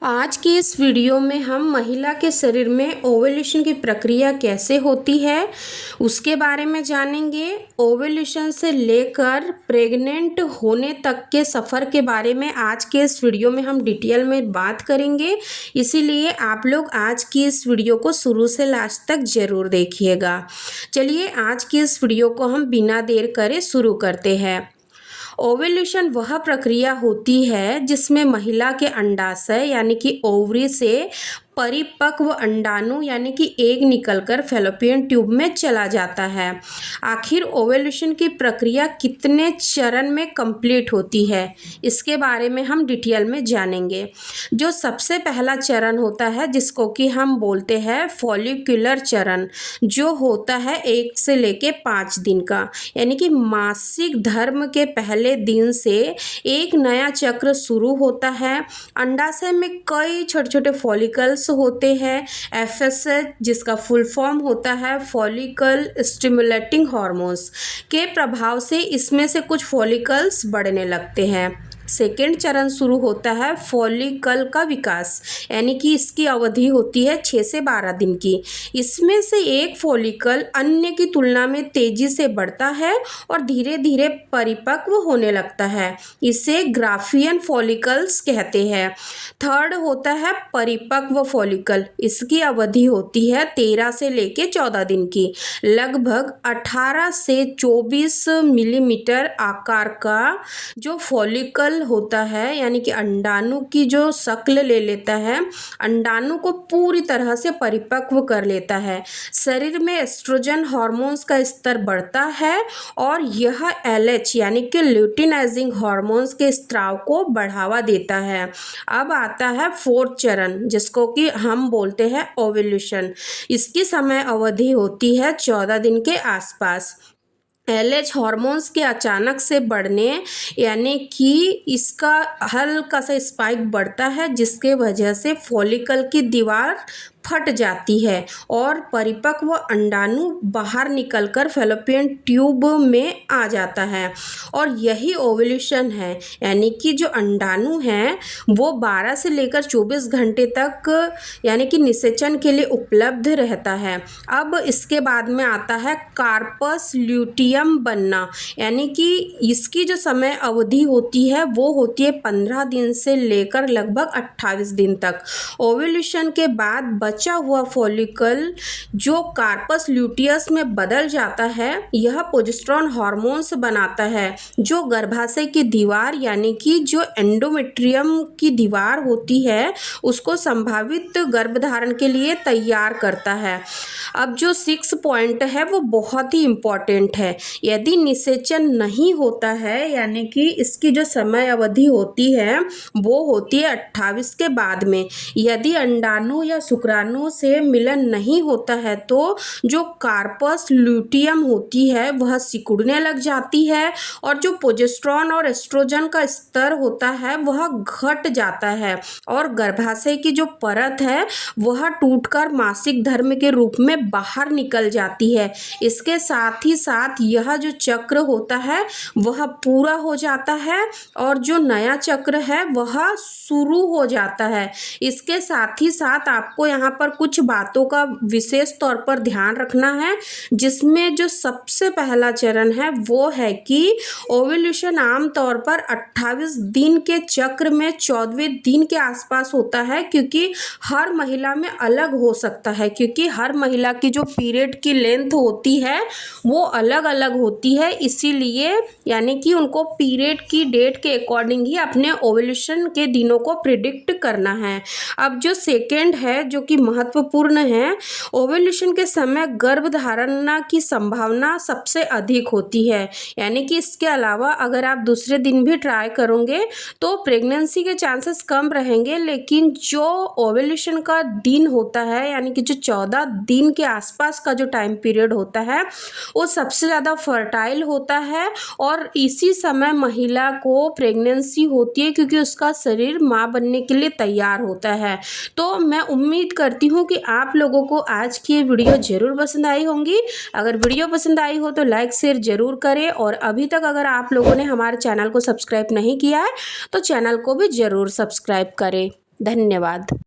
आज की इस वीडियो में हम महिला के शरीर में ओव्यूलेशन की प्रक्रिया कैसे होती है उसके बारे में जानेंगे। ओव्यूलेशन से लेकर प्रेग्नेंट होने तक के सफ़र के बारे में आज के इस वीडियो में हम डिटेल में बात करेंगे, इसीलिए आप लोग आज की इस वीडियो को शुरू से लास्ट तक ज़रूर देखिएगा। चलिए आज की इस वीडियो को हम बिना देर करे शुरू करते हैं। ओव्यूलेशन वह प्रक्रिया होती है जिसमें महिला के अंडाशय यानी कि ओवरी से परिपक्व अंडाणु यानी कि एग निकलकर फैलोपियन ट्यूब में चला जाता है। आखिर ओव्यूलेशन की प्रक्रिया कितने चरण में कंप्लीट होती है इसके बारे में हम डिटेल में जानेंगे। जो सबसे पहला चरण होता है जिसको कि हम बोलते हैं फॉलिकुलर चरण, जो होता है 1 से लेके 5 दिन का, यानी कि मासिक धर्म के पहले दिन से एक नया चक्र शुरू होता है। अंडाशय में कई छोटे छोटे फॉलिकल्स होते हैं। एफएसएच जिसका फुल फॉर्म होता है फॉलिकल स्टिमुलेटिंग हार्मोन्स के प्रभाव से इसमें से कुछ फॉलिकल्स बढ़ने लगते हैं। सेकेंड चरण शुरू होता है फॉलिकल का विकास, यानी कि इसकी अवधि होती है 6 से 12 दिन की। इसमें से एक फॉलिकल अन्य की तुलना में तेजी से बढ़ता है और धीरे धीरे परिपक्व होने लगता है। इसे ग्राफियन फॉलिकल्स कहते हैं। थर्ड होता है परिपक्व फॉलिकल, इसकी अवधि होती है 13 से लेके 14 दिन की। लगभग 18 से 24 मिलीमीटर आकार का जो फॉलिकल होता है, यानी कि अंडाणु की जो शक्ल ले लेता है, अंडाणु को पूरी तरह से परिपक्व कर लेता है। शरीर में एस्ट्रोजन हार्मोन्स का स्तर बढ़ता है और यह एलएच यानी कि ल्यूटिनाइजिंग हार्मोन्स के स्त्राव को बढ़ावा देता है। अब आता है फोर्थ चरण जिसको कि हम बोलते हैं ओव्यूलेशन। इसकी समय अवधि होती है 14 दिन के आसपास। एलएच हार्मोन्स के अचानक से बढ़ने यानी कि इसका हल्का सा स्पाइक बढ़ता है, जिसके वजह से फॉलिकल की दीवार फट जाती है और परिपक्व अंडाणु बाहर निकलकर फैलोपियन ट्यूब में आ जाता है। और यही ओव्यूलेशन है, यानी कि जो अंडाणु है वो 12 से लेकर 24 घंटे तक यानी कि निषेचन के लिए उपलब्ध रहता है। अब इसके बाद में आता है कार्पस ल्यूटियम बनना, यानी कि इसकी जो समय अवधि होती है वो होती है 15 दिन से लेकर लगभग 28 दिन तक। ओव्यूलेशन के बाद बचा हुआ फॉलिकल जो कार्पस ल्यूटियस में बदल जाता है, यह प्रोजेस्टेरोन हार्मोन्स बनाता है जो गर्भाशय की दीवार यानी कि जो एंडोमेट्रियम की दीवार होती है उसको संभावित गर्भधारण के लिए तैयार करता है। अब जो 6 पॉइंट है वो बहुत ही इम्पॉर्टेंट है। यदि निषेचन नहीं होता है, यानी कि इसकी जो समय अवधि होती है वो होती है 28 के बाद में। यदि अंडाणु या शुक्राणु से मिलन नहीं होता है तो जो कार्पस ल्यूटियम होती है वह सिकुड़ने लग जाती है और जो प्रोजेस्टेरोन और एस्ट्रोजन का स्तर होता है वह घट जाता है और गर्भाशय की जो परत है वह टूटकर मासिक धर्म के रूप में बाहर निकल जाती है। इसके साथ ही साथ यह जो चक्र होता है वह पूरा हो जाता है और जो नया चक्र है वह शुरू हो जाता है। इसके साथ ही साथ आपको यहाँ पर कुछ बातों का विशेष तौर पर ध्यान रखना है, जिसमें जो सबसे पहला चरण है वो है कि ओव्यूलेशन आमतौर पर 28 दिन के चक्र में 14वें दिन के आसपास होता है, क्योंकि हर महिला में अलग हो सकता है, क्योंकि हर महिला की जो पीरियड की लेंथ होती है वो अलग अलग होती है। इसीलिए यानी कि उनको पीरियड की डेट के अकॉर्डिंग ही अपने ओव्यूलेशन के दिनों को प्रिडिक्ट करना है। अब जो सेकेंड है जो कि महत्वपूर्ण है, ओव्यूलेशन के समय गर्भधारणा की संभावना सबसे अधिक होती है, यानी कि इसके अलावा अगर आप दूसरे दिन भी ट्राई करोगे तो प्रेगनेंसी के चांसेस कम रहेंगे, लेकिन जो ओव्यूलेशन का दिन होता है यानी कि जो 14 दिन के आसपास का जो टाइम पीरियड होता है वो सबसे ज़्यादा फर्टाइल होता है और इसी समय महिला को प्रेगनेंसी होती है, क्योंकि उसका शरीर माँ बनने के लिए तैयार होता है। तो मैं उम्मीद करती हूँ कि आप लोगों को आज की ये वीडियो ज़रूर पसंद आई होंगी। अगर वीडियो पसंद आई हो तो लाइक शेयर ज़रूर करें और अभी तक अगर आप लोगों ने हमारे चैनल को सब्सक्राइब नहीं किया है तो चैनल को भी ज़रूर सब्सक्राइब करें। धन्यवाद।